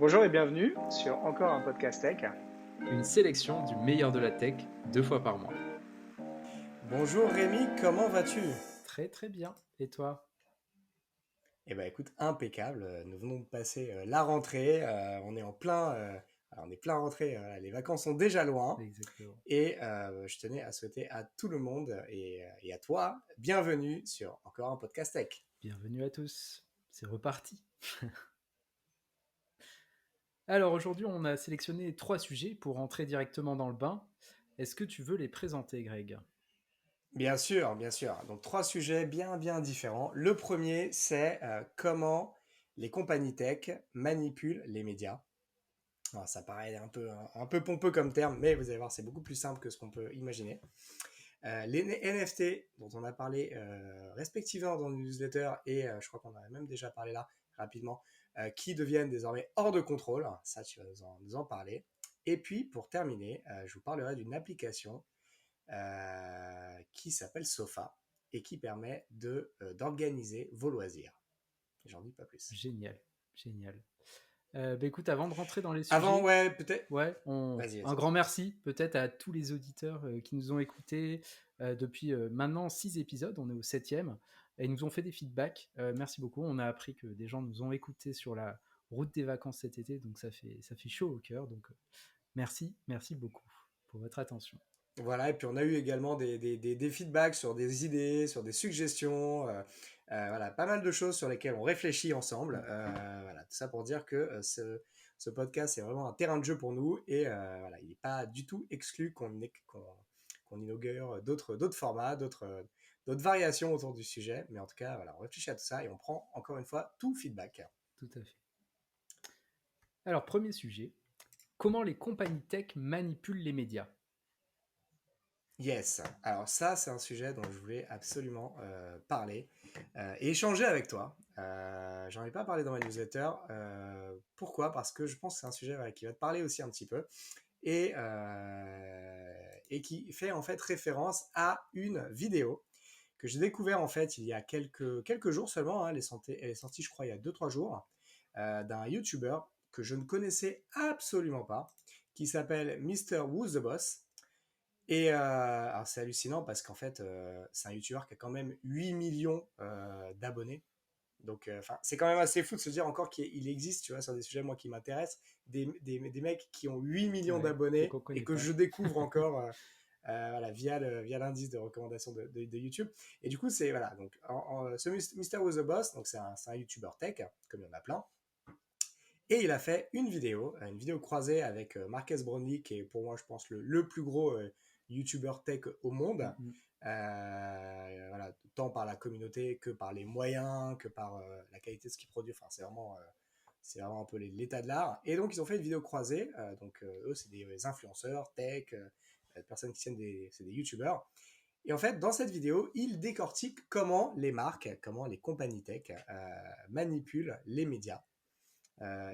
Bonjour et bienvenue sur encore un podcast tech. Une sélection du meilleur de la tech, 2 fois par mois. Bonjour Rémi, comment vas-tu? Très très bien. Et toi? Eh ben écoute, impeccable. Nous venons de passer la rentrée. On est en plein, alors, on est plein rentrée. Les vacances sont déjà loin. Exactement. Et je tenais à souhaiter à tout le monde et à toi, bienvenue sur encore un podcast tech. Bienvenue à tous. C'est reparti. Alors aujourd'hui, on a sélectionné 3 sujets pour entrer directement dans le bain. Est-ce que tu veux les présenter, Greg? Bien sûr, bien sûr. Donc trois sujets bien différents. Le premier, c'est comment les compagnies tech manipulent les médias. Alors, ça paraît un peu pompeux comme terme, mais vous allez voir, c'est beaucoup plus simple que ce qu'on peut imaginer. Les NFT, dont on a parlé respectivement dans le newsletter, et je crois qu'on en a même déjà parlé là rapidement, qui deviennent désormais hors de contrôle. Ça, tu vas nous en parler. Et puis, pour terminer, je vous parlerai d'une application qui s'appelle Sofa et qui permet d'organiser vos loisirs. J'en dis pas plus. Génial, génial. Écoute, avant de rentrer dans les Avant, sujets, ouais, peut-être. Vas-y. un grand merci peut-être à tous les auditeurs qui nous ont écoutés depuis maintenant 6 épisodes. On est au 7e et ils nous ont fait des feedbacks. Merci beaucoup. On a appris que des gens nous ont écoutés sur la route des vacances cet été, donc ça fait chaud au cœur. Donc merci beaucoup pour votre attention. Voilà, et puis on a eu également des feedbacks sur des idées, sur des suggestions, voilà, pas mal de choses sur lesquelles on réfléchit ensemble. Voilà, tout ça pour dire que ce podcast est vraiment un terrain de jeu pour nous et voilà, il n'est pas du tout exclu qu'on inaugure d'autres formats, d'autres variations autour du sujet. Mais en tout cas, voilà, on réfléchit à tout ça et on prend encore une fois tout feedback. Tout à fait. Alors, premier sujet, comment les compagnies tech manipulent les médias? Yes, alors ça c'est un sujet dont je voulais absolument parler et échanger avec toi. J'en ai pas parlé dans ma newsletter. Pourquoi? Parce que je pense que c'est un sujet voilà, qui va te parler aussi un petit peu et qui fait en fait référence à une vidéo que j'ai découvert en fait il y a quelques jours seulement. Elle est sortie je crois il y a 2-3 jours d'un YouTuber que je ne connaissais absolument pas qui s'appelle Mr. Who's the Boss. Et alors c'est hallucinant parce qu'en fait, c'est un YouTuber qui a quand même 8 millions d'abonnés. Donc, c'est quand même assez fou de se dire encore qu'il existe, tu vois, sur des sujets, moi, qui m'intéressent, des mecs qui ont 8 millions Ouais, et d'abonnés qu'on et connaît que pas. je découvre encore voilà, via l'indice de recommandation de YouTube. Et du coup, c'est, voilà, donc, ce Mr. Was the Boss, donc c'est un YouTuber tech, comme il y en a plein. Et il a fait une vidéo croisée avec Marques Brownlee, qui est pour moi, je pense, le plus gros YouTuber tech au monde. Mm-hmm. Voilà, tant par la communauté que par les moyens, que par la qualité de ce qu'il produit. Enfin, c'est vraiment un peu l'état de l'art. Et donc, ils ont fait une vidéo croisée. Donc, eux, c'est des influenceurs, tech, personnes qui tiennent c'est des YouTubers. Et en fait, dans cette vidéo, ils décortiquent comment les marques, comment les compagnies tech manipulent les médias.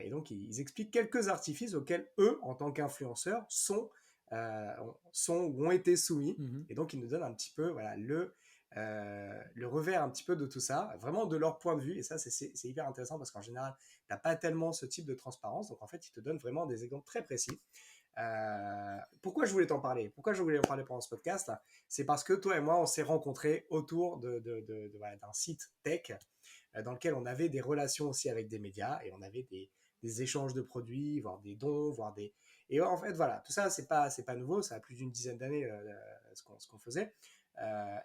Et donc, ils expliquent quelques artifices auxquels eux, en tant qu'influenceurs, ou ont été soumis. Mm-hmm. Et donc, ils nous donnent un petit peu voilà, le revers un petit peu de tout ça, vraiment de leur point de vue. Et ça, c'est hyper intéressant parce qu'en général, tu n'as pas tellement ce type de transparence. Donc, en fait, ils te donnent vraiment des exemples très précis. Pourquoi je voulais t'en parler? Pourquoi je voulais en parler pendant ce podcast? C'est parce que toi et moi, on s'est rencontrés autour voilà, d'un site tech dans lequel on avait des relations aussi avec des médias et on avait des échanges de produits, voire des dons, voire des... Et en fait, voilà, tout ça, c'est pas nouveau, ça a plus d'une dizaine d'années ce qu'on faisait.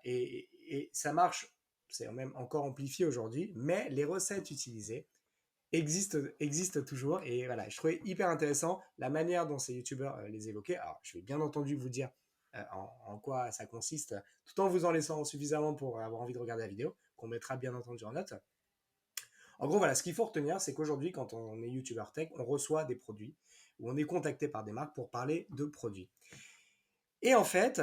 Et ça marche, c'est même encore amplifié aujourd'hui, mais les recettes utilisées existent toujours. Et voilà, je trouvais hyper intéressant la manière dont ces youtubeurs les évoquaient. Alors, je vais bien entendu vous dire en quoi ça consiste, tout en vous en laissant suffisamment pour avoir envie de regarder la vidéo, qu'on mettra bien entendu en note. En gros, voilà, ce qu'il faut retenir, c'est qu'aujourd'hui, quand on est youtubeur tech, on reçoit des produits ou on est contacté par des marques pour parler de produits. Et en fait,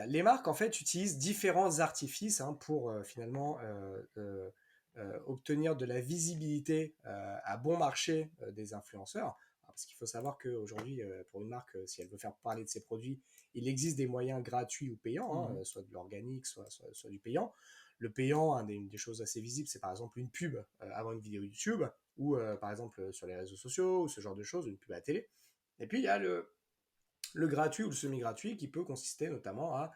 les marques en fait utilisent différents artifices pour finalement obtenir de la visibilité à bon marché des influenceurs. Parce qu'il faut savoir qu'aujourd'hui, pour une marque, si elle veut faire parler de ses produits, il existe des moyens gratuits ou payants, Mm-hmm. soit de l'organique, soit du payant. Le payant, une des choses assez visibles, c'est par exemple une pub avant une vidéo YouTube, ou par exemple sur les réseaux sociaux, ou ce genre de choses, une pub à la télé. Et puis il y a le gratuit ou le semi-gratuit qui peut consister notamment à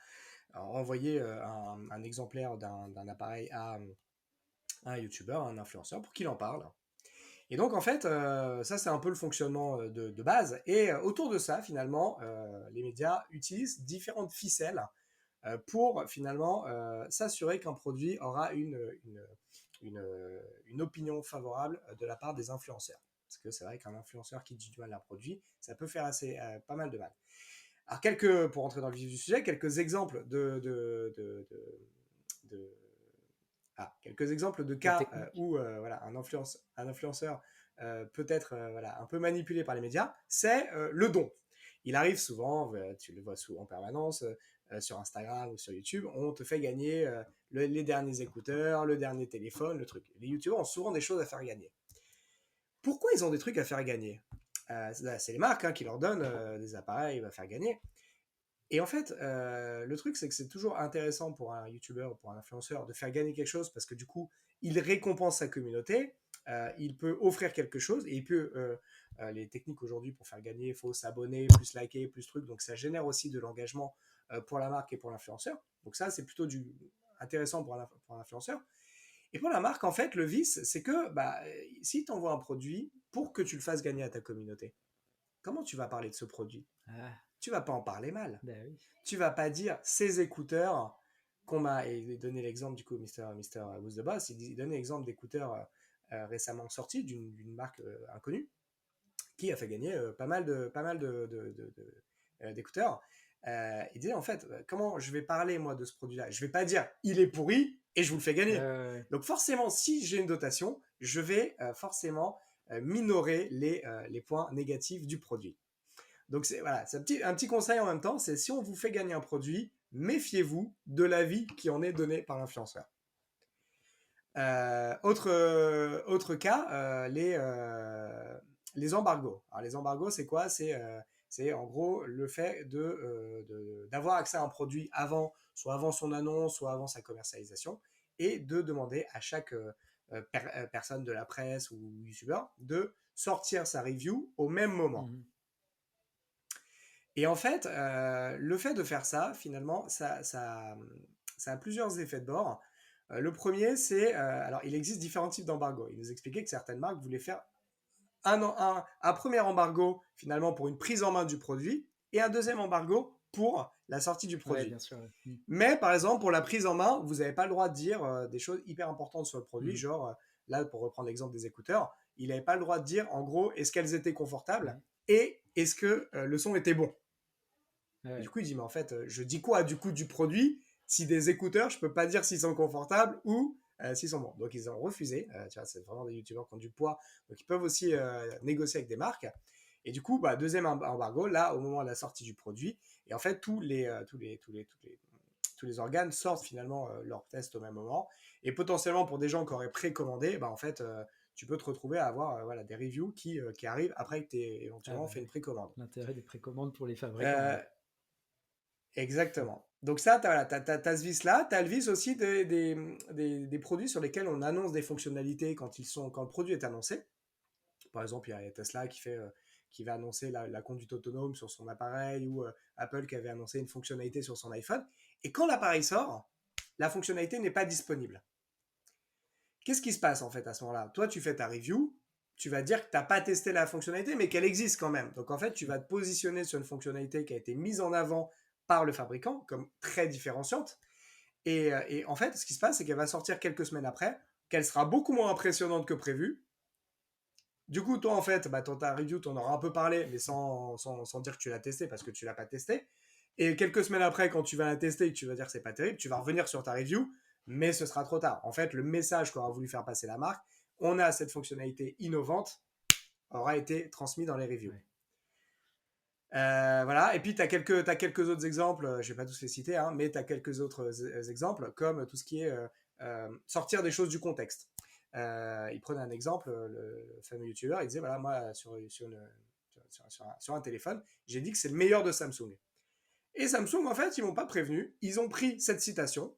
envoyer un exemplaire d'un appareil à un YouTuber, à un influenceur, pour qu'il en parle. Et donc, en fait, ça, c'est un peu le fonctionnement de base. Et autour de ça, finalement, les médias utilisent différentes ficelles pour, finalement, s'assurer qu'un produit aura une opinion favorable de la part des influenceurs. Parce que c'est vrai qu'un influenceur qui dit du mal d'un produit, ça peut faire pas mal de mal. Alors, pour entrer dans le vif du sujet, quelques exemples quelques exemples de cas où voilà, un influenceur peut être voilà, un peu manipulé par les médias, c'est le don. Il arrive souvent, tu le vois souvent en permanence, sur Instagram ou sur YouTube, on te fait gagner les derniers écouteurs, le dernier téléphone, le truc. Les YouTubeurs ont souvent des choses à faire gagner. Pourquoi ils ont des trucs à faire gagner C'est les marques qui leur donnent des appareils à faire gagner. Et en fait, le truc, c'est que c'est toujours intéressant pour un YouTuber ou pour un influenceur de faire gagner quelque chose parce que du coup, il récompense sa communauté, il peut offrir quelque chose et il peut, les techniques aujourd'hui pour faire gagner, il faut s'abonner, plus liker, plus truc, donc ça génère aussi de l'engagement pour la marque et pour l'influenceur. Donc ça, c'est plutôt intéressant pour un influenceur. Et pour la marque, en fait, le vice, c'est que si tu envoies un produit pour que tu le fasses gagner à ta communauté, comment tu vas parler de ce produit ? Tu vas pas en parler mal. Ben oui. Tu vas pas dire ces écouteurs qu'on m'a donné l'exemple du coup Mr. Who's the Boss, il donnait l'exemple d'écouteurs récemment sortis d'une marque inconnue qui a fait gagner pas mal d'écouteurs. Il disait en fait comment je vais parler moi de ce produit-là. Je vais pas dire il est pourri et je vous le fais gagner. Donc forcément si j'ai une dotation, je vais forcément minorer les points négatifs du produit. Donc c'est un petit conseil en même temps, c'est si on vous fait gagner un produit, méfiez-vous de l'avis qui en est donné par l'influenceur. Autre cas, les embargos. Alors les embargos, c'est quoi ? C'est en gros le fait d'avoir accès à un produit soit avant son annonce, soit avant sa commercialisation, et de demander à chaque personne de la presse ou youtubeur de sortir sa review au même moment. Et en fait, le fait de faire ça, finalement, ça a plusieurs effets de bord. Le premier, c'est... alors, il existe différents types d'embargo. Il nous expliquait que certaines marques voulaient faire un premier embargo, finalement, pour une prise en main du produit, et un deuxième embargo pour la sortie du produit. Ouais, bien sûr. Mais, par exemple, pour la prise en main, vous n'avez pas le droit de dire des choses hyper importantes sur le produit, genre, là, pour reprendre l'exemple des écouteurs, il n'avait pas le droit de dire, en gros, est-ce qu'elles étaient confortables et est-ce que le son était bon. Ouais. Du coup, il dit, mais en fait, je dis quoi du coup du produit si des écouteurs, je peux pas dire s'ils sont confortables ou s'ils sont bons. Donc, ils ont refusé. Tu vois, c'est vraiment des youtubeurs qui ont du poids. Donc, ils peuvent aussi négocier avec des marques. Et du coup, deuxième embargo, là, au moment de la sortie du produit. Et en fait, tous les organes sortent finalement leurs tests au même moment. Et potentiellement, pour des gens qui auraient précommandé, en fait, tu peux te retrouver à avoir des reviews qui arrivent après que tu aies éventuellement fait une précommande. L'intérêt des précommandes pour les fabricants. Exactement. Donc ça, t'as ce vice-là. Tu as le vice aussi des produits sur lesquels on annonce des fonctionnalités quand le produit est annoncé. Par exemple, il y a Tesla qui va annoncer la conduite autonome sur son appareil ou Apple qui avait annoncé une fonctionnalité sur son iPhone. Et quand l'appareil sort, la fonctionnalité n'est pas disponible. Qu'est-ce qui se passe en fait à ce moment-là ? Toi, tu fais ta review, tu vas dire que tu n'as pas testé la fonctionnalité, mais qu'elle existe quand même. Donc en fait, tu vas te positionner sur une fonctionnalité qui a été mise en avant par le fabricant comme très différenciante. Et en fait, ce qui se passe, c'est qu'elle va sortir quelques semaines après, qu'elle sera beaucoup moins impressionnante que prévu. Du coup, toi, en fait, ta review, tu en auras un peu parlé, mais sans dire que tu l'as testé parce que tu l'as pas testé. Et quelques semaines après, quand tu vas la tester et que tu vas dire que c'est pas terrible, tu vas revenir sur ta review, mais ce sera trop tard. En fait, le message qu'aura voulu faire passer la marque, on a cette fonctionnalité innovante, aura été transmis dans les reviews. Ouais. Voilà, et puis tu as quelques autres exemples, je vais pas tous les citer, mais tu as quelques autres exemples, comme tout ce qui est sortir des choses du contexte. Il prenait un exemple, le fameux youtubeur, il disait, voilà, moi, sur un téléphone, j'ai dit que c'est le meilleur de Samsung. Et Samsung, en fait, ils m'ont pas prévenu, ils ont pris cette citation,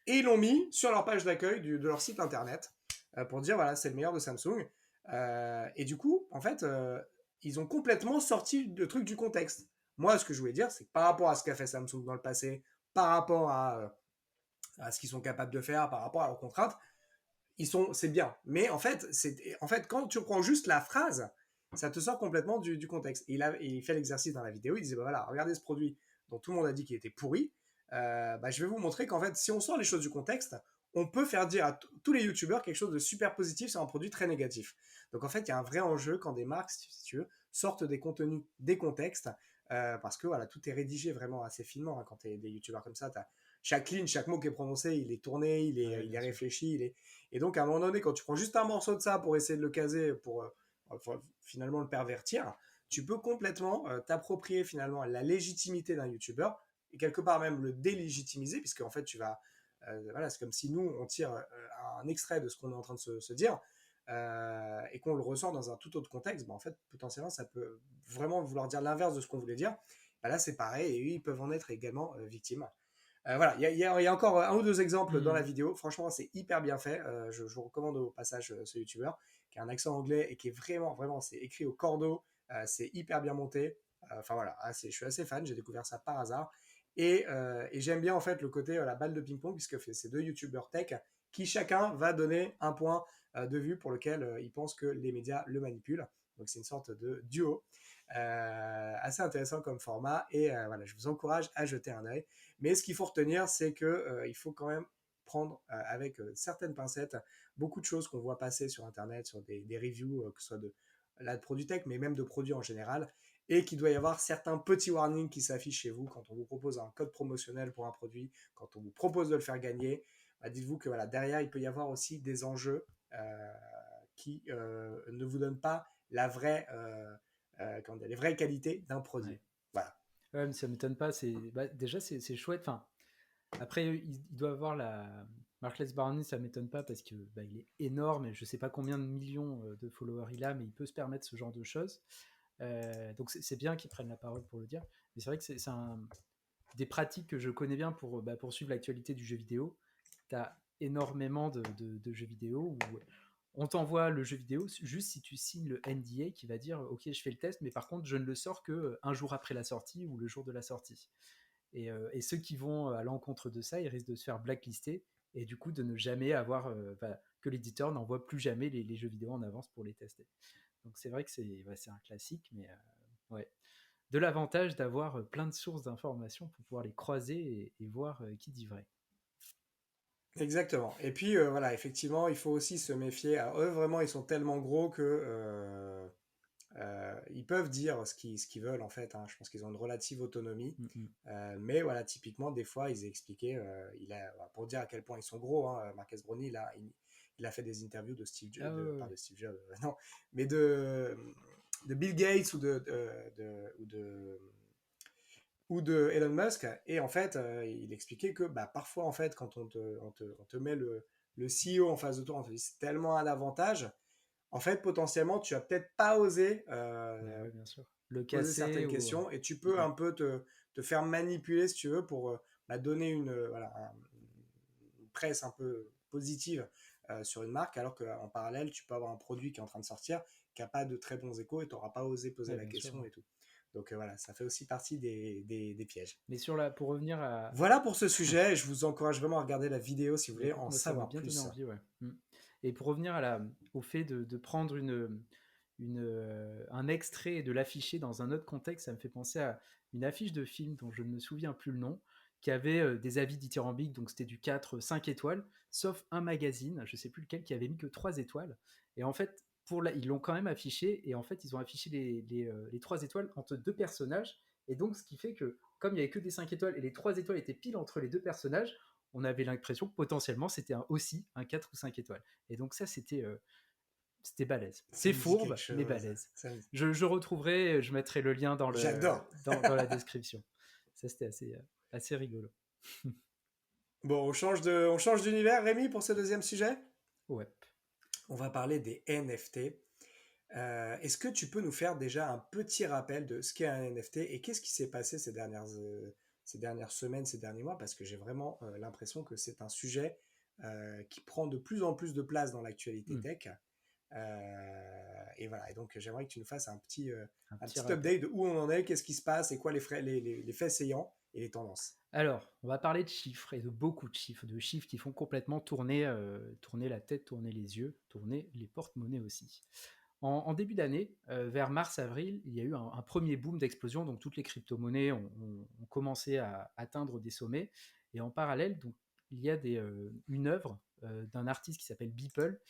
Et ils l'ont mis sur leur page d'accueil de leur site internet pour dire voilà, c'est le meilleur de Samsung. Et du coup, en fait, ils ont complètement sorti le truc du contexte. Moi, ce que je voulais dire, c'est que par rapport à ce qu'a fait Samsung dans le passé, par rapport à ce qu'ils sont capables de faire, par rapport à leurs contraintes, c'est bien. Mais en fait, quand tu prends juste la phrase, ça te sort complètement du contexte. Et il fait l'exercice dans la vidéo, il disait, bah voilà, regardez ce produit dont tout le monde a dit qu'il était pourri, je vais vous montrer qu'en fait, si on sort les choses du contexte, on peut faire dire à tous les youtubeurs quelque chose de super positif sur un produit très négatif. Donc en fait, il y a un vrai enjeu quand des marques, si tu veux, sortent des contenus des contextes, parce que voilà, tout est rédigé vraiment assez finement, hein, quand tu es des youtubeurs comme ça, chaque ligne, chaque mot qui est prononcé, il est tourné, il est réfléchi, et donc à un moment donné, quand tu prends juste un morceau de ça pour essayer de le caser, pour finalement le pervertir, tu peux complètement t'approprier finalement la légitimité d'un youtubeur et quelque part même le délégitimiser, puisque en fait voilà, c'est comme si nous on tire un extrait de ce qu'on est en train de se dire, et qu'on le ressent dans un tout autre contexte. En fait potentiellement ça peut vraiment vouloir dire l'inverse de ce qu'on voulait dire. Là c'est pareil, et eux ils peuvent en être également victimes. Voilà, il y a encore un ou deux exemples dans la vidéo. Franchement, c'est hyper bien fait. Je vous recommande au passage ce youtubeur qui a un accent anglais et qui est vraiment, c'est écrit au cordeau. C'est hyper bien monté. Enfin voilà, je suis assez fan. J'ai découvert ça par hasard. Et j'aime bien en fait le côté la balle de ping-pong, puisque c'est deux youtubeurs tech qui chacun va donner un point de vue pour lequel ils pensent que les médias le manipulent. Donc c'est une sorte de duo. Assez intéressant comme format, et voilà, je vous encourage à jeter un œil. Mais ce qu'il faut retenir, c'est que il faut quand même prendre avec certaines pincettes beaucoup de choses qu'on voit passer sur internet, sur des reviews, que ce soit de produits tech, mais même de produits en général, et qu'il doit y avoir certains petits warnings qui s'affichent chez vous quand on vous propose un code promotionnel pour un produit, quand on vous propose de le faire gagner. Dites-vous que voilà, derrière il peut y avoir aussi des enjeux qui ne vous donnent pas les vraies qualités d'un produit. Ouais. Voilà. Ouais, mais ça m'étonne pas. Déjà, c'est chouette. Enfin, après, il doit avoir la Marcus Barney, ça m'étonne pas parce que il est énorme et je sais pas combien de millions de followers il a, mais il peut se permettre ce genre de choses. Donc c'est bien qu'ils prennent la parole pour le dire. Mais c'est vrai que c'est des pratiques que je connais bien pour suivre l'actualité du jeu vidéo. Tu as énormément de jeux vidéo où on t'envoie le jeu vidéo juste si tu signes le NDA qui va dire ok, je fais le test, mais par contre je ne le sors que un jour après la sortie ou le jour de la sortie. Et ceux qui vont à l'encontre de ça, ils risquent de se faire blacklister et du coup de ne jamais avoir que l'éditeur n'envoie plus jamais les jeux vidéo en avance pour les tester. Donc c'est vrai que c'est un classique, mais ouais. De l'avantage d'avoir plein de sources d'informations pour pouvoir les croiser et voir qui dit vrai. Exactement. Et puis voilà, effectivement, il faut aussi se méfier. Alors, eux, vraiment, ils sont tellement gros que ils peuvent dire ce qu'ils veulent en fait, hein. Je pense qu'ils ont une relative autonomie. Mais voilà, typiquement, des fois, ils expliquaient, pour dire à quel point ils sont gros, hein, Marques Brownlee, il a fait des interviews de Steve Jobs, pas de Steve Jobs, non, mais de Bill Gates ou de Elon Musk, et en fait il expliquait que parfois en fait quand on te met le CEO en face de toi, on te dit c'est tellement un avantage, en fait potentiellement tu vas peut-être pas oser Ouais, bien sûr. Le poser casser certaines questions, et tu peux un peu te faire manipuler si tu veux pour donner une presse un peu positive sur une marque, alors qu'en parallèle tu peux avoir un produit qui est en train de sortir qui n'a pas de très bons échos et tu n'auras pas osé poser la question sûr. Et tout. Donc voilà, ça fait aussi partie des pièges. Mais pour revenir à... Voilà pour ce sujet, je vous encourage vraiment à regarder la vidéo si vous voulez en savoir plus. Ça m'a bien donné envie, ouais. Et pour revenir au fait de prendre un extrait et de l'afficher dans un autre contexte, ça me fait penser à une affiche de film dont je ne me souviens plus le nom, qui avait des avis dithyrambiques, donc c'était du 4-5 étoiles, sauf un magazine, je ne sais plus lequel, qui avait mis que 3 étoiles. Et en fait, ils l'ont quand même affiché, et en fait, ils ont affiché les 3 étoiles entre deux personnages, et donc ce qui fait que, comme il n'y avait que des 5 étoiles, et les 3 étoiles étaient pile entre les deux personnages, on avait l'impression que potentiellement c'était aussi un 4 ou 5 étoiles. Et donc ça, c'était balèze. C'est fourbe, mais balèze. Je retrouverai, je mettrai le lien dans la description. Ça, c'était assez rigolo. Bon, on change d'univers, Rémi, pour ce deuxième sujet. Ouais. On va parler des NFT. Est-ce que tu peux nous faire déjà un petit rappel de ce qu'est un NFT et qu'est-ce qui s'est passé ces dernières ces dernières semaines, ces derniers mois, parce que j'ai vraiment l'impression que c'est un sujet qui prend de plus en plus de place dans l'actualité Hmm. tech. Et voilà, et donc j'aimerais que tu nous fasses Un un petit petit rappel. update de où on en est, qu'est-ce qui se passe, et quoi les faits saillants et les tendances. Alors, on va parler de chiffres et de beaucoup de chiffres qui font complètement tourner la tête, tourner les yeux, tourner les porte-monnaies aussi. En début d'année, vers mars-avril, il y a eu un premier boom d'explosion, donc toutes les crypto-monnaies ont commencé à atteindre des sommets. Et en parallèle, donc, il y a une œuvre d'un artiste qui s'appelle Beeple,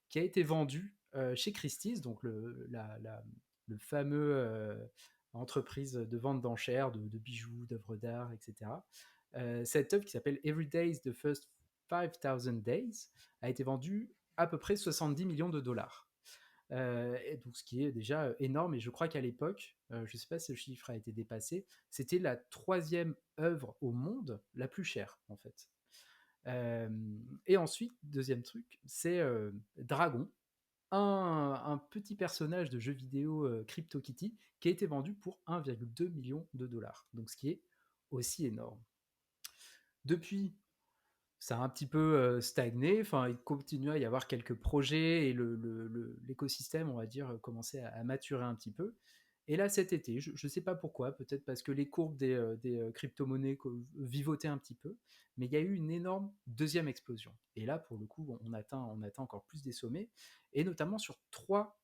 qui a été vendue chez Christie's, donc le fameux entreprise de vente d'enchères, de bijoux, d'œuvres d'art, etc. Cette œuvre qui s'appelle Every Day is the First 5000 Days a été vendue à peu près 70 millions de dollars. Et donc, ce qui est déjà énorme, et je crois qu'à l'époque, je ne sais pas si le chiffre a été dépassé, c'était la troisième œuvre au monde la plus chère, en fait. Et ensuite, deuxième truc, c'est Dragon, un petit personnage de jeu vidéo CryptoKitty qui a été vendu pour 1,2 million de dollars. Donc, ce qui est aussi énorme. Depuis, ça a un petit peu stagné. Enfin, il continue à y avoir quelques projets et l'écosystème, on va dire, commençait à maturer un petit peu. Et là, cet été, je ne sais pas pourquoi, peut-être parce que les courbes des crypto-monnaies vivotaient un petit peu, mais il y a eu une énorme deuxième explosion. Et là, pour le coup, on atteint encore plus des sommets, et notamment sur trois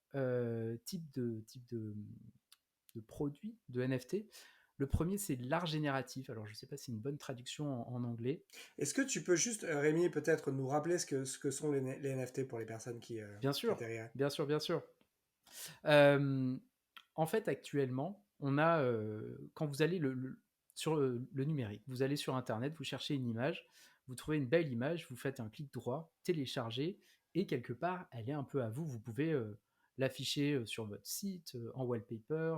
types de produits, de NFT. Le premier, c'est l'art génératif. Alors, je ne sais pas si c'est une bonne traduction en anglais. Est-ce que tu peux juste, Rémi, peut-être nous rappeler ce que sont les NFT pour les personnes Bien qui sûr, atterriraient? bien sûr, bien sûr. Euh, En fait, actuellement, on a, quand vous allez sur le numérique, vous allez sur Internet, vous cherchez une image, vous trouvez une belle image, vous faites un clic droit, télécharger, et quelque part, elle est un peu à vous. Vous pouvez l'afficher sur votre site, en wallpaper,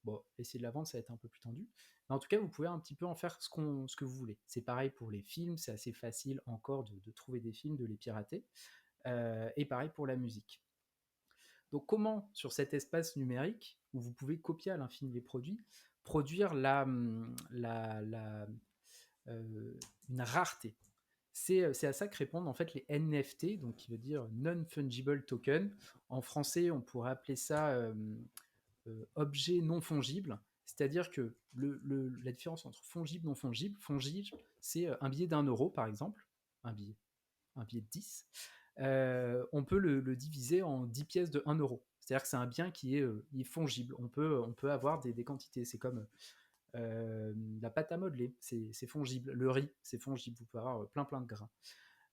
bon, essayer de la vendre, ça va être un peu plus tendu. Mais en tout cas, vous pouvez un petit peu en faire ce que vous voulez. C'est pareil pour les films, c'est assez facile encore de trouver des films, de les pirater. Et pareil pour la musique. Donc comment, sur cet espace numérique, où vous pouvez copier à l'infini les produits, produire une rareté? C'est à ça que répondent en fait les NFT, donc qui veut dire non-fungible token. En français, on pourrait appeler ça objet non fongible. C'est-à-dire que la différence entre fongible et non fongible, fongible, c'est un billet d'1 euro par exemple, un billet de 10, on peut le diviser en 10 pièces de 1 euro. C'est-à-dire que c'est un bien qui il est fongible. On peut avoir des quantités. C'est comme la pâte à modeler, c'est fongible. Le riz, c'est fongible. Vous pouvez avoir plein de grains.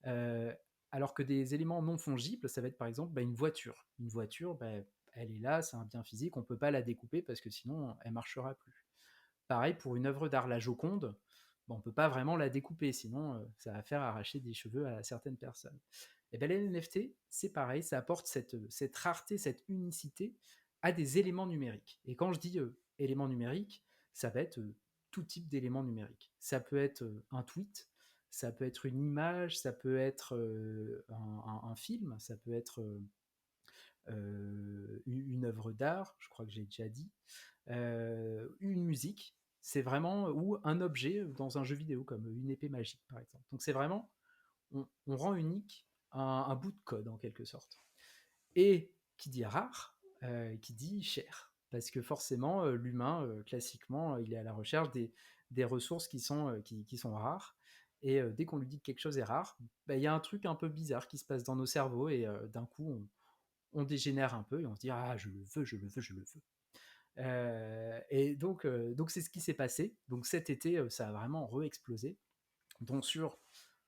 Euh, alors que des éléments non fongibles, ça va être par exemple une voiture. Une voiture, elle est là, c'est un bien physique, on ne peut pas la découper parce que sinon elle ne marchera plus. Pareil pour une œuvre d'art, la Joconde, on ne peut pas vraiment la découper, sinon ça va faire arracher des cheveux à certaines personnes. Et bien les NFT, c'est pareil, ça apporte cette rareté, cette unicité à des éléments numériques. Et quand je dis éléments numériques, ça va être tout type d'éléments numériques. Ça peut être un tweet, ça peut être une image, ça peut être un film, ça peut être une œuvre d'art, je crois que j'ai déjà dit, une musique, c'est vraiment, ou un objet dans un jeu vidéo, comme une épée magique par exemple. Donc c'est vraiment, on rend unique un bout de code en quelque sorte. Et qui dit rare, qui dit cher. Parce que forcément, l'humain, classiquement, il est à la recherche des ressources qui sont rares. Et dès qu'on lui dit que quelque chose est rare, il y a un truc un peu bizarre qui se passe dans nos cerveaux et d'un coup, on dégénère un peu et on se dit ah je le veux, je le veux, je le veux. Et donc c'est ce qui s'est passé. Donc cet été, ça a vraiment re-explosé. Donc sur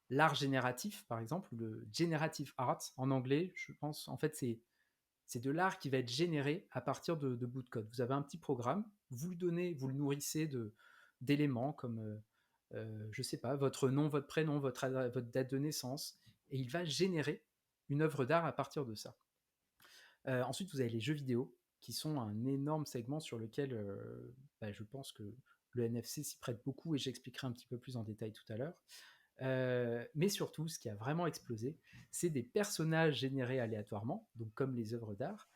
l'art génératif, par exemple, le generative art en anglais, je pense, en fait, c'est de l'art qui va être généré à partir de bouts de code. Vous avez un petit programme, vous le donnez, vous le nourrissez d'éléments comme, je sais pas, votre nom, votre prénom, votre date de naissance, et il va générer une œuvre d'art à partir de ça. Ensuite, vous avez les jeux vidéo, qui sont un énorme segment sur lequel je pense que le NFC s'y prête beaucoup, et j'expliquerai un petit peu plus en détail tout à l'heure. Mais surtout, ce qui a vraiment explosé, c'est des personnages générés aléatoirement, donc comme les œuvres d'art,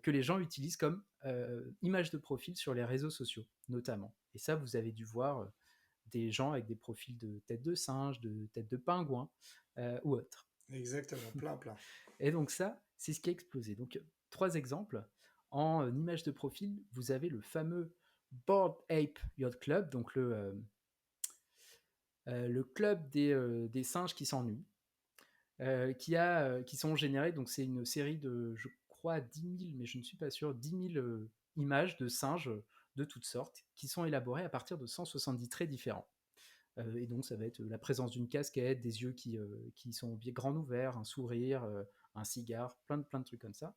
que les gens utilisent comme image de profil sur les réseaux sociaux, notamment. Et ça, vous avez dû voir des gens avec des profils de tête de singe, de tête de pingouin ou autre. Exactement, plein. Et donc ça, c'est ce qui a explosé. Donc 3 exemples. En image de profil, vous avez le fameux Bored Ape Yacht Club, donc le club des singes qui s'ennuient, qui sont générés, donc c'est une série de, je crois, 10 000, mais je ne suis pas sûr, 10 000 images de singes de toutes sortes, qui sont élaborées à partir de 170 traits différents. Et donc ça va être la présence d'une casquette, des yeux qui sont bien grands ouverts, un sourire, un cigare, plein de trucs comme ça.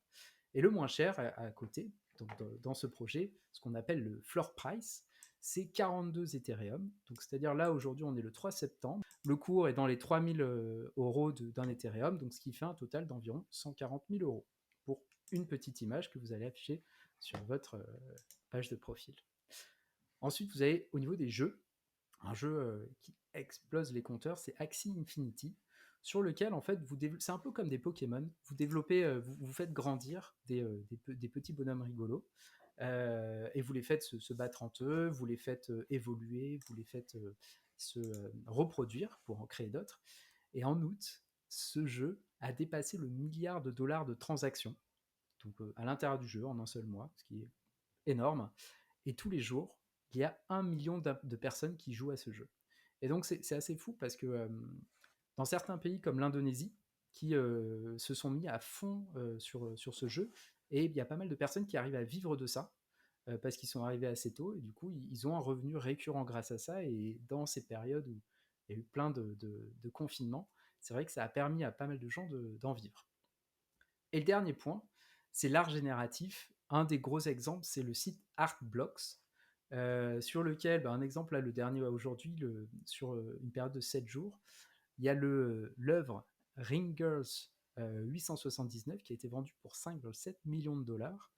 Et le moins cher à côté, donc dans ce projet, ce qu'on appelle le floor price, c'est 42 Ethereum. Donc c'est-à-dire là aujourd'hui on est le 3 septembre, le cours est dans les 3000 euros d'un Ethereum, donc ce qui fait un total d'environ 140 000 euros pour une petite image que vous allez afficher sur votre page de profil. Ensuite vous avez au niveau des jeux, un jeu qui explose les compteurs, c'est Axie Infinity, sur lequel en fait c'est un peu comme des Pokémon, vous développez, vous faites grandir des petits bonhommes rigolos, et vous les faites se battre entre eux, vous les faites évoluer, vous les faites se reproduire pour en créer d'autres. Et en août, ce jeu a dépassé le milliard de dollars de transactions, donc à l'intérieur du jeu en un seul mois, ce qui est énorme. Et tous les jours, il y a 1 million de personnes qui jouent à ce jeu. Et donc c'est assez fou parce que dans certains pays comme l'Indonésie, qui se sont mis à fond sur ce jeu, et il y a pas mal de personnes qui arrivent à vivre de ça, parce qu'ils sont arrivés assez tôt, et du coup ils ont un revenu récurrent grâce à ça, et dans ces périodes où il y a eu plein de confinements, c'est vrai que ça a permis à pas mal de gens d'en vivre. Et le dernier point, c'est l'art génératif. Un des gros exemples, c'est le site Artblocks, sur lequel, un exemple là, le dernier aujourd'hui, sur une période de 7 jours, il y a l'œuvre Ringers 879 qui a été vendue pour 5,7 millions de dollars,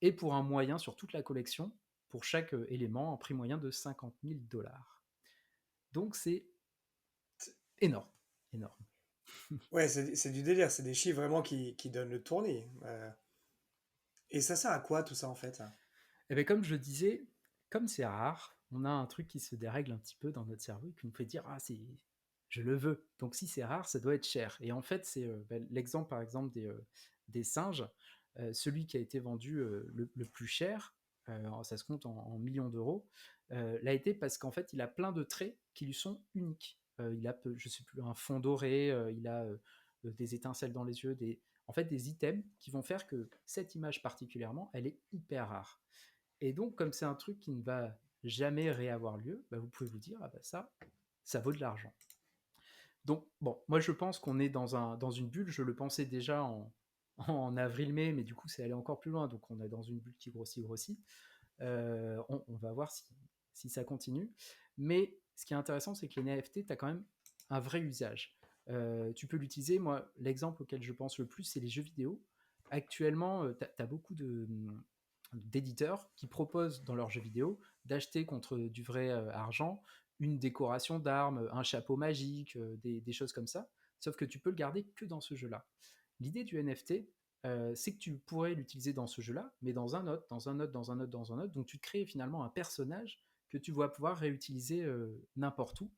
et pour un moyen sur toute la collection, pour chaque élément, un prix moyen de 50 000 dollars. Donc c'est énorme, énorme. Ouais, c'est du délire, c'est des chiffres vraiment qui donnent le tournis. Et ça sert à quoi tout ça en fait? Et bien comme je le disais, comme c'est rare, on a un truc qui se dérègle un petit peu dans notre cerveau et qui nous fait dire ah je le veux. Donc si c'est rare, ça doit être cher. Et en fait c'est l'exemple par exemple des singes, celui qui a été vendu le plus cher, ça se compte en millions d'euros, l'a été parce qu'en fait il a plein de traits qui lui sont uniques. Il a je sais plus un fond doré, il a des étincelles dans les yeux, en fait des items qui vont faire que cette image particulièrement elle est hyper rare. Et donc, comme c'est un truc qui ne va jamais réavoir lieu, bah, vous pouvez vous dire, ah bah ça vaut de l'argent. Donc, bon, moi je pense qu'on est dans une bulle, je le pensais déjà en avril-mai, mais du coup c'est allé encore plus loin, donc on est dans une bulle qui grossit. On va voir si ça continue. Mais ce qui est intéressant, c'est que les NFT, tu as quand même un vrai usage. Tu peux l'utiliser, moi, l'exemple auquel je pense le plus, c'est les jeux vidéo. Actuellement, tu as beaucoup d'éditeurs qui proposent dans leurs jeux vidéo d'acheter contre du vrai argent une décoration d'armes, un chapeau magique, des choses comme ça. Sauf que tu peux le garder que dans ce jeu-là. L'idée du NFT, c'est que tu pourrais l'utiliser dans ce jeu-là, mais dans un autre, dans un autre, dans un autre, dans un autre. Donc tu te crées finalement un personnage que tu vas pouvoir réutiliser n'importe où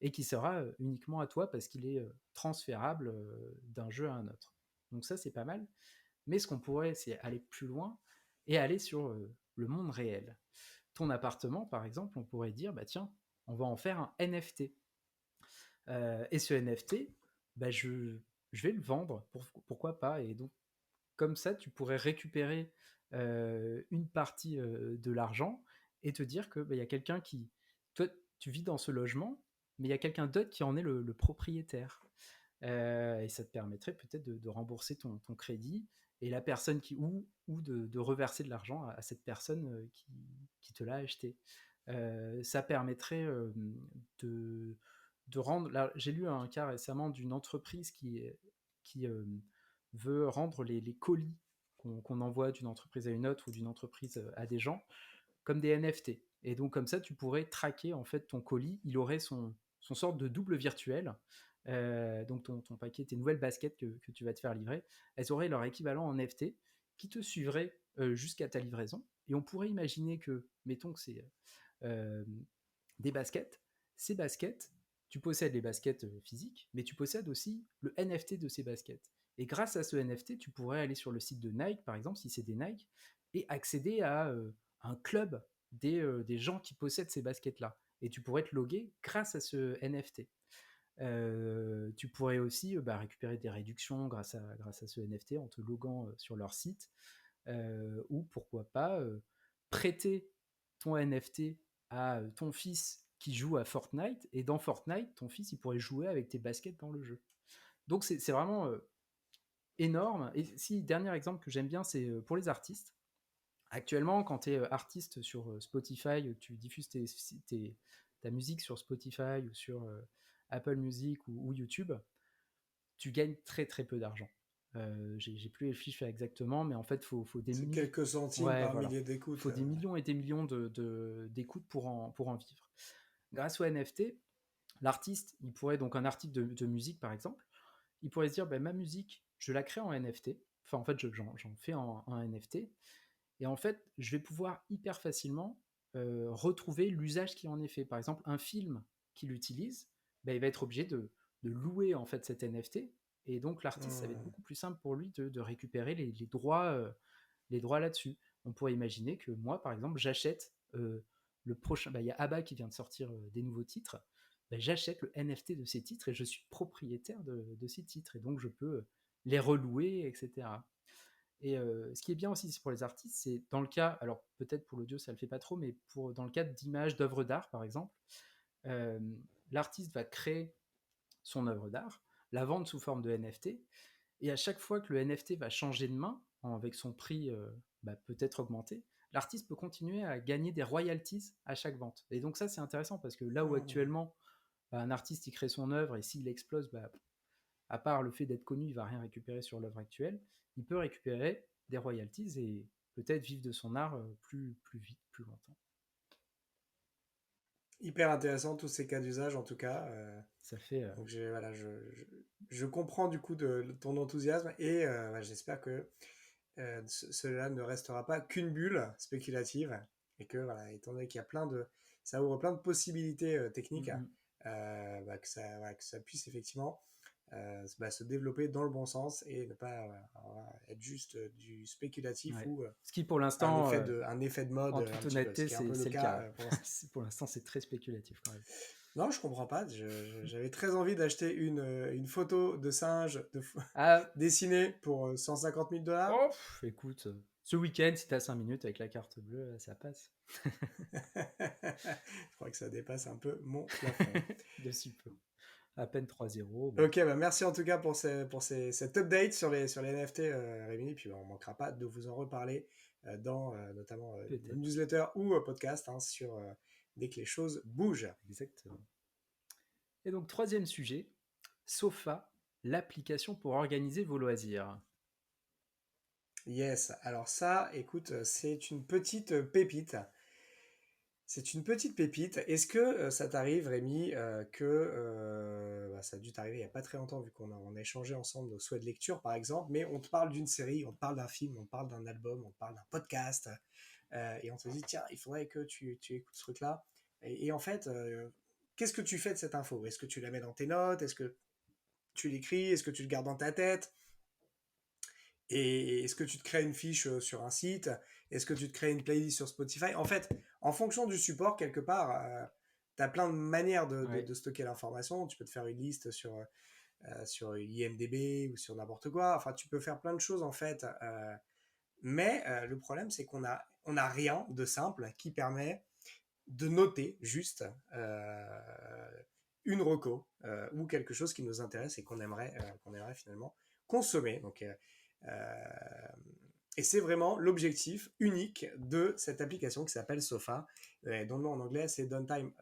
et qui sera uniquement à toi parce qu'il est transférable d'un jeu à un autre. Donc ça, c'est pas mal. Mais ce qu'on pourrait, c'est aller plus loin et aller sur le monde réel. Ton appartement, par exemple, on pourrait dire, bah tiens, on va en faire un NFT. Et ce NFT, bah je vais le vendre, pourquoi pas. Et donc, comme ça, tu pourrais récupérer une partie de l'argent et te dire que bah, y a quelqu'un qui... Toi, tu vis dans ce logement, mais il y a quelqu'un d'autre qui en est le propriétaire. Et ça te permettrait peut-être de rembourser ton crédit et la personne ou de reverser de l'argent à cette personne qui te l'a acheté. Ça permettrait de rendre... Là, j'ai lu un cas récemment d'une entreprise qui veut rendre les colis qu'on envoie d'une entreprise à une autre ou d'une entreprise à des gens comme des NFT. Et donc comme ça, tu pourrais traquer en fait ton colis. Il aurait son sorte de double virtuel. Donc ton paquet, tes nouvelles baskets que tu vas te faire livrer, elles auraient leur équivalent en NFT qui te suivrait jusqu'à ta livraison. Et on pourrait imaginer que, mettons que c'est des baskets. Ces baskets, tu possèdes les baskets physiques, mais tu possèdes aussi le NFT de ces baskets. Et grâce à ce NFT, tu pourrais aller sur le site de Nike, par exemple, si c'est des Nike, et accéder à un club des gens qui possèdent ces baskets-là. Et tu pourrais te loguer grâce à ce NFT. Tu pourrais aussi récupérer des réductions grâce à ce NFT en te loguant sur leur site. Ou pourquoi pas prêter ton NFT à ton fils qui joue à Fortnite, et dans Fortnite, ton fils il pourrait jouer avec tes baskets dans le jeu. Donc c'est vraiment énorme. Et si, dernier exemple que j'aime bien, c'est pour les artistes. Actuellement, quand tu es artiste sur Spotify, tu diffuses ta musique sur Spotify ou sur Apple Music ou YouTube, tu gagnes très très peu d'argent. J'ai plus les chiffres exactement, mais en fait, faut des C'est millions. quelques centimes Ouais, par voilà. millier d'écoutes. Faut des millions et des millions d'écoutes pour en vivre. Grâce au NFT, l'artiste, il pourrait, donc un artiste de musique par exemple, il pourrait se dire, ma musique, je la crée en NFT. Enfin, en fait, j'en fais en NFT. Et en fait, je vais pouvoir hyper facilement retrouver l'usage qui en est fait. Par exemple, un film qu'il utilise, il va être obligé de louer en fait cet NFT. Et donc, l'artiste, ça va être beaucoup plus simple pour lui de récupérer les droits là-dessus. On pourrait imaginer que moi, par exemple, j'achète le prochain. Il y a ABBA qui vient de sortir des nouveaux titres. J'achète le NFT de ces titres et je suis propriétaire de ces titres. Et donc, je peux les relouer, etc. Et ce qui est bien aussi pour les artistes, c'est dans le cas, alors peut-être pour l'audio ça le fait pas trop, mais dans le cadre d'images, d'œuvres d'art par exemple, euh, l'artiste va créer son œuvre d'art, la vendre sous forme de NFT, et à chaque fois que le NFT va changer de main, avec son prix peut-être augmenté, l'artiste peut continuer à gagner des royalties à chaque vente. Et donc ça c'est intéressant parce que là où actuellement un artiste il crée son œuvre et s'il explose, à part le fait d'être connu, il va rien récupérer sur l'œuvre actuelle, il peut récupérer des royalties et peut-être vivre de son art plus vite, plus longtemps. Hyper intéressant tous ces cas d'usage en tout cas. Ça fait. Donc je comprends du coup de ton enthousiasme et j'espère que cela ne restera pas qu'une bulle spéculative et que voilà, étant donné qu'il y a ça ouvre plein de possibilités techniques, que ça puisse effectivement se développer dans le bon sens et ne pas être juste du spéculatif ou ce qui pour l'instant un effet de mode en toute honnêteté c'est le cas. Pour l'instant c'est très spéculatif quand même. Non, je comprends pas. J'avais très envie d'acheter une photo de singe dessinée pour $150 000. Oh, écoute, ce week-end, si tu as 5 minutes avec la carte bleue, ça passe. Je crois que ça dépasse un peu mon plafond. De si peu. À peine 3-0. Bon. Ok, merci en tout cas pour cet update sur les NFT, Rémi. Puis on ne manquera pas de vous en reparler dans notamment une newsletter ou un podcast dès que les choses bougent. Exactement. Et donc, troisième sujet, Sofa, l'application pour organiser vos loisirs. Yes, alors ça, écoute, c'est une petite pépite. C'est une petite pépite. Est-ce que ça t'arrive, Rémi, ça a dû t'arriver il n'y a pas très longtemps, vu qu'on a échangé ensemble nos souhaits de lecture, par exemple, mais on te parle d'une série, on te parle d'un film, on te parle d'un album, on te parle d'un podcast, et on te dit, tiens, il faudrait que tu écoutes ce truc-là. Et en fait, qu'est-ce que tu fais de cette info? Est-ce que tu la mets dans tes notes? Est-ce que tu l'écris? Est-ce que tu le gardes dans ta tête? Et est-ce que tu te crées une fiche sur un site? Est-ce que tu te crées une playlist sur Spotify? En fait, en fonction du support, quelque part, tu as plein de manières de stocker l'information. Tu peux te faire une liste sur IMDb ou sur n'importe quoi. Enfin, tu peux faire plein de choses, en fait. Mais le problème, c'est qu'on a rien de simple qui permet de noter juste une reco ou quelque chose qui nous intéresse et qu'on aimerait finalement consommer. Donc, et c'est vraiment l'objectif unique de cette application qui s'appelle Sofa, dont le nom en anglais c'est Downtime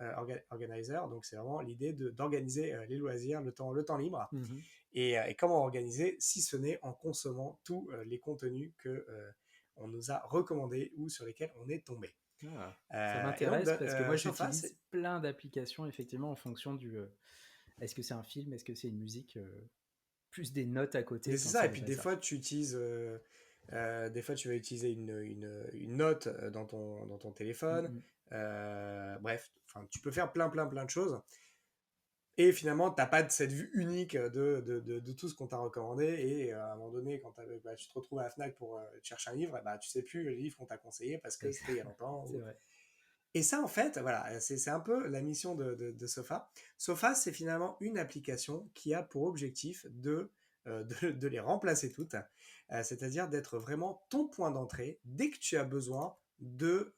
Organizer. Donc c'est vraiment l'idée d'organiser les loisirs, le temps libre. Mm-hmm. Et comment organiser si ce n'est en consommant tous les contenus que on nous a recommandés ou sur lesquels on est tombé. Ça m'intéresse parce que moi j'utilise plein d'applications effectivement en fonction du est-ce que c'est un film, est-ce que c'est une musique, plus des notes à côté. Mais c'est ça, et puis des fois tu utilises Des fois, tu vas utiliser une note dans ton téléphone. Mhm. Bref, tu peux faire plein de choses. Et finalement, tu n'as pas cette vue unique de tout ce qu'on t'a recommandé. Et à un moment donné, quand tu te retrouves à la FNAC pour chercher un livre, tu sais plus le livre qu'on t'a conseillé parce que c'était il y a longtemps. C'est vrai. Et ça, en fait, voilà, c'est un peu la mission de Sofa. Sofa, c'est finalement une application qui a pour objectif de les remplacer toutes, c'est-à-dire d'être vraiment ton point d'entrée dès que tu as besoin de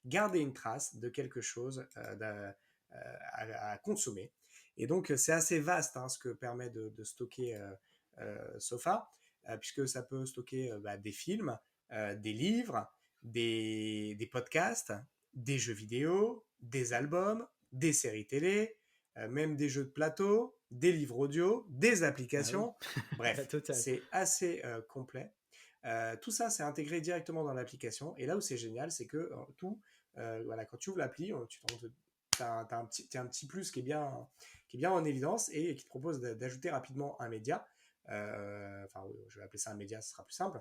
garder une trace de quelque chose à consommer. Et donc, c'est assez vaste ce que permet de stocker Sofa, puisque ça peut stocker des films, des livres, des podcasts, des jeux vidéo, des albums, des séries télé, même des jeux de plateau, des livres audio, des applications. Ah oui. La Bref, totale. c'est assez complet. Tout ça, c'est intégré directement dans l'application. Et là où c'est génial, c'est que voilà, quand tu ouvres l'appli, tu as un petit plus qui est bien en évidence et qui te propose d'ajouter rapidement un média. Je vais appeler ça un média, ce sera plus simple.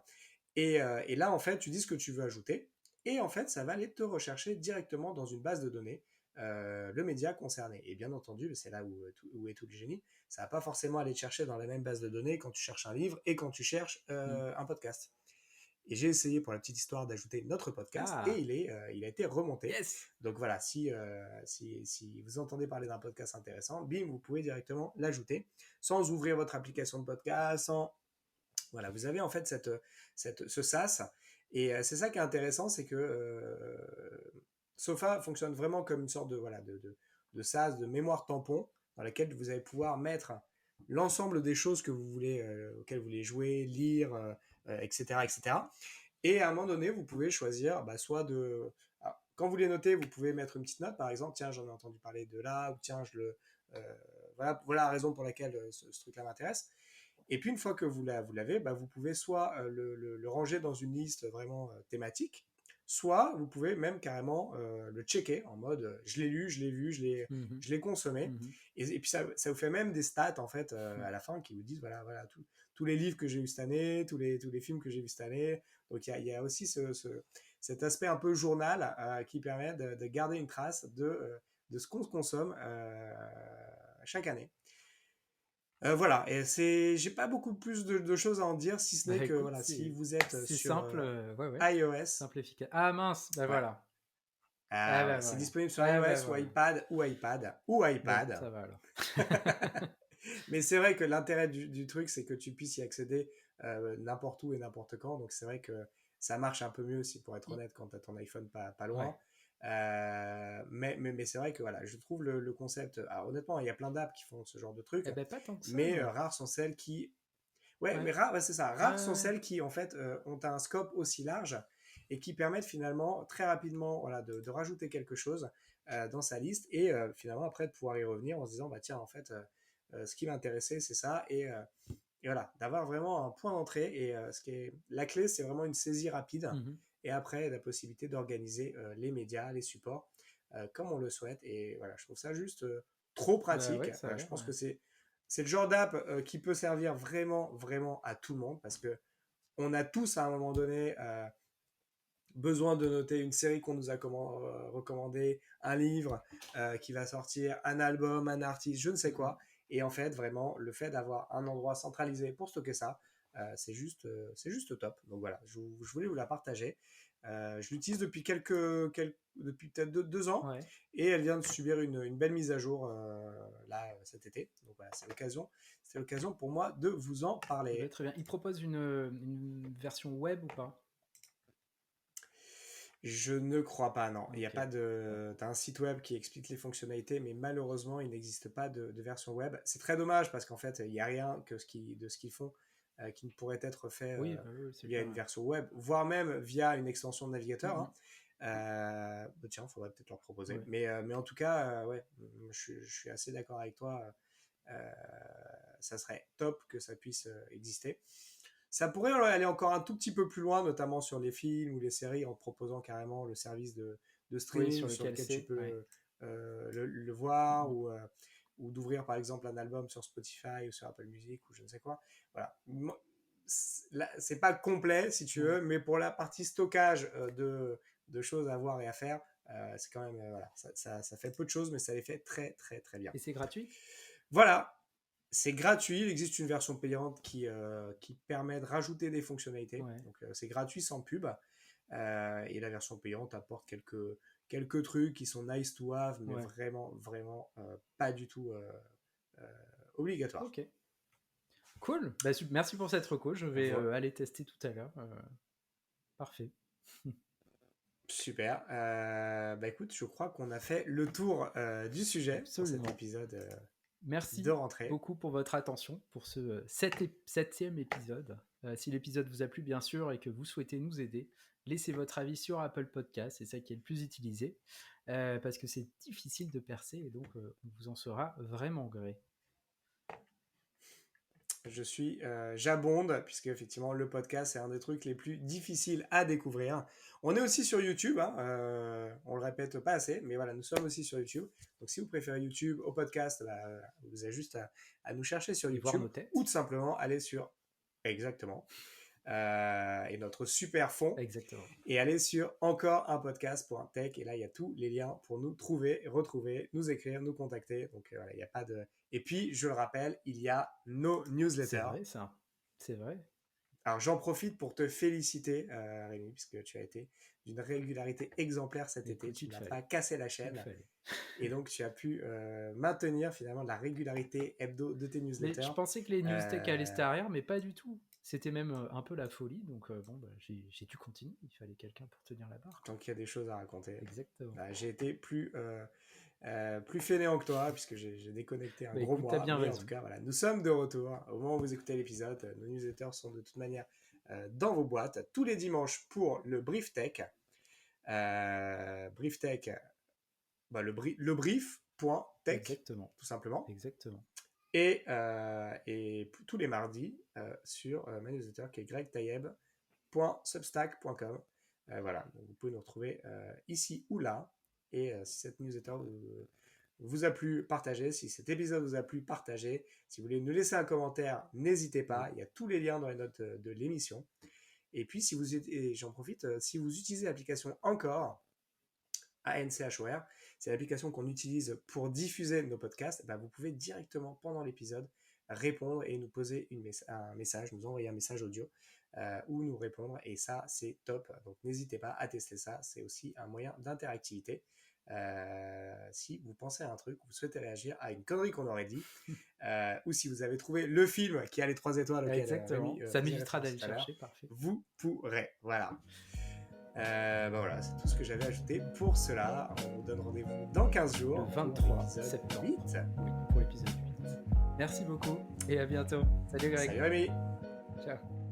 Et là, en fait, tu dis ce que tu veux ajouter. Et en fait, ça va aller te rechercher directement dans une base de données le média concerné. Et bien entendu, c'est là où est tout le génie. Ça ne va pas forcément aller te chercher dans la même base de données quand tu cherches un livre et quand tu cherches un podcast. Et j'ai essayé pour la petite histoire d'ajouter notre podcast et il a été remonté. Yes. Donc voilà, si vous entendez parler d'un podcast intéressant, bim, vous pouvez directement l'ajouter sans ouvrir votre application de podcast, Voilà, vous avez en fait ce SaaS. Et c'est ça qui est intéressant, c'est que Sofa fonctionne vraiment comme une sorte de SaaS, de mémoire tampon, dans laquelle vous allez pouvoir mettre l'ensemble des choses que vous voulez, auxquelles vous voulez jouer, lire, etc., etc. Et à un moment donné, vous pouvez choisir soit de... Alors, quand vous les notez, vous pouvez mettre une petite note, par exemple, tiens, j'en ai entendu parler de là, ou tiens, voilà la raison pour laquelle ce truc-là m'intéresse. Et puis une fois que vous l'avez, vous pouvez soit le ranger dans une liste vraiment thématique, soit vous pouvez même carrément le checker en mode je l'ai lu, je l'ai vu, Mhm. je l'ai consommé. Mhm. Et puis ça vous fait même des stats en fait à la fin qui vous disent voilà tous les livres que j'ai vus cette année, tous les films que j'ai vus cette année. Donc il y a aussi cet aspect un peu journal qui permet de garder une trace de ce qu'on consomme chaque année. Voilà, et j'ai pas beaucoup plus de choses à en dire, si ce n'est que Écoute, voilà, si vous êtes c'est sur simple. Ouais. iOS, Simple, efficace. Ah mince, ouais, voilà. Ah bah c'est voilà. disponible sur Ah bah iOS ou voilà. iPad ou iPad ou Bon, iPad. ça va alors. Mais c'est vrai que l'intérêt du truc, c'est que tu puisses y accéder n'importe où et n'importe quand. Donc c'est vrai que ça marche un peu mieux aussi, pour être honnête, quand tu as ton iPhone pas Ouais. loin. Mais c'est vrai que voilà, je trouve le concept. Alors honnêtement, il y a plein d'apps qui font ce genre de truc, Eh ben pas tant que ça, mais non. rares sont celles qui. Ouais, Ouais. mais ouais, c'est ça. Rares sont Ouais. celles qui, en fait, ont un scope aussi large et qui permettent finalement très rapidement voilà, de rajouter quelque chose dans sa liste et finalement après de pouvoir y revenir en se disant, bah tiens, en fait, ce qui m'intéressait, c'est ça. Et voilà, d'avoir vraiment un point d'entrée. Et la clé, c'est vraiment une saisie rapide Mhm. et après la possibilité d'organiser les médias, les supports comme on le souhaite. Et voilà, je trouve ça juste trop Bah pratique. ouais, ça a Voilà, je l'air. pense Ouais. que c'est le genre d'app qui peut servir vraiment à tout le monde parce que on a tous à un moment donné besoin de noter une série qu'on nous a recommandée, un livre qui va sortir, un album, un artiste, je ne sais Mhm. quoi. Et en fait, vraiment, le fait d'avoir un endroit centralisé pour stocker ça, c'est juste top. Donc voilà, je voulais vous la partager. Je l'utilise depuis peut-être 2 ans Ouais. et elle vient de subir une belle mise à jour là cet été. Donc voilà, c'est l'occasion pour moi de vous en Eh ben, parler. très bien. Il propose une version web ou pas? Je ne crois pas, non. Il n'y a Ok. pas Bon. de. T'as un site web qui explique les fonctionnalités, mais malheureusement, il n'existe pas de version web. C'est très dommage parce qu'en fait, il n'y a rien de ce qu'ils font qui ne pourrait être fait Oui, bah oui, c'est via clair. une version web, voire même via une extension de navigateur. Mhm. Hein. Tiens, il faudrait peut-être leur proposer. Ouais. Mais en tout cas, ouais, je suis assez d'accord avec toi. Euh, Ça serait top que ça puisse exister. Ça pourrait aller encore un tout petit peu plus loin, notamment sur les films ou les séries, en proposant carrément le service de Oui, sur streaming sur lequel lequel tu c'est. Ouais. peux le voir Mhm. ou d'ouvrir par exemple un album sur Spotify ou sur Apple Music ou je ne sais quoi. Voilà. c'est pas complet, si tu veux, mais pour la partie stockage de choses à voir et à faire, c'est quand même, voilà, ça fait peu de choses, mais ça les fait très, très, très bien. Et c'est gratuit ? Voilà, c'est gratuit. Il existe une version payante qui permet de rajouter des fonctionnalités. Ouais. Donc, c'est gratuit sans pub. Et la version payante apporte quelques trucs qui sont nice to have, mais Ouais. vraiment, vraiment pas du tout obligatoire. Ok. Cool. Bah, merci pour cette reco. Je vais Voilà. aller tester tout à l'heure. Parfait. Super. Bah écoute, je crois qu'on a fait le tour du sujet Absolument. pour cet épisode Merci de rentrée. beaucoup pour votre attention pour ce 7e épisode. Si l'épisode vous a plu, bien sûr, et que vous souhaitez nous aider, laissez votre avis sur Apple Podcast, c'est ça qui est le plus utilisé, parce que c'est difficile de percer, et donc on vous en sera vraiment gré. J'abonde, puisque effectivement le podcast c'est un des trucs les plus difficiles à découvrir. On est aussi sur YouTube, hein, on le répète pas assez, mais voilà, nous sommes aussi sur YouTube. Donc si vous préférez YouTube au podcast, vous avez juste à nous chercher sur Et voir YouTube, nos têtes. ou tout simplement aller sur exactement et notre super fond. Exactement. Et aller sur encore un podcast.tech, et là il y a tous les liens pour nous trouver, retrouver, nous écrire, nous contacter. Donc voilà, il n'y a pas de. Et puis je le rappelle, il y a nos newsletters. C'est vrai ça, c'est vrai. Alors j'en profite pour te féliciter, Rémi, puisque tu as été d'une régularité exemplaire cet été. Tu n'as pas cassé la chaîne. Et donc tu as pu maintenir finalement la régularité hebdo de tes newsletters. Mais je pensais que les news tech allaient se tarir, mais pas du tout. C'était même un peu la folie, donc j'ai dû continuer. Il fallait quelqu'un pour tenir la barre. Donc il y a des choses à raconter. Exactement. J'ai été plus fainéant que toi, puisque j'ai déconnecté un gros mois. Mais en tout cas, voilà, nous sommes de retour. Au moment où vous écoutez l'épisode, nos newsletters sont de toute manière dans vos boîtes tous les dimanches pour le Brief Tech. Brief Tech, le brief.tech, exactement. tout simplement. Exactement. Et tous les mardis sur ma newsletter qui est gregtayeb.substack.com. Voilà, donc vous pouvez nous retrouver ici ou là. Et si cette newsletter vous a plu, partagez. Si cet épisode vous a plu, partagez. Si vous voulez nous laisser un commentaire, n'hésitez pas. Il y a tous les liens dans les notes de l'émission. Et puis, j'en profite, si vous utilisez l'application Encore, ANCHOR, c'est l'application qu'on utilise pour diffuser nos podcasts, vous pouvez directement, pendant l'épisode, répondre et nous poser un message, nous envoyer un message audio ou nous répondre. Et ça, c'est top. Donc, n'hésitez pas à tester ça. C'est aussi un moyen d'interactivité. Si vous pensez à un truc, vous souhaitez réagir à une connerie qu'on aurait dit, ou si vous avez trouvé le film qui a les 3 étoiles auquel Rémi, ça m'évitera d'aller chercher, parfait. Vous pourrez, voilà. Voilà, c'est tout ce que j'avais ajouté pour cela. On vous donne rendez-vous dans 15 jours. Le 23 septembre. 8. Oui, pour l'épisode 8. Merci beaucoup et à bientôt. Salut Greg. Salut Rémi. Ciao.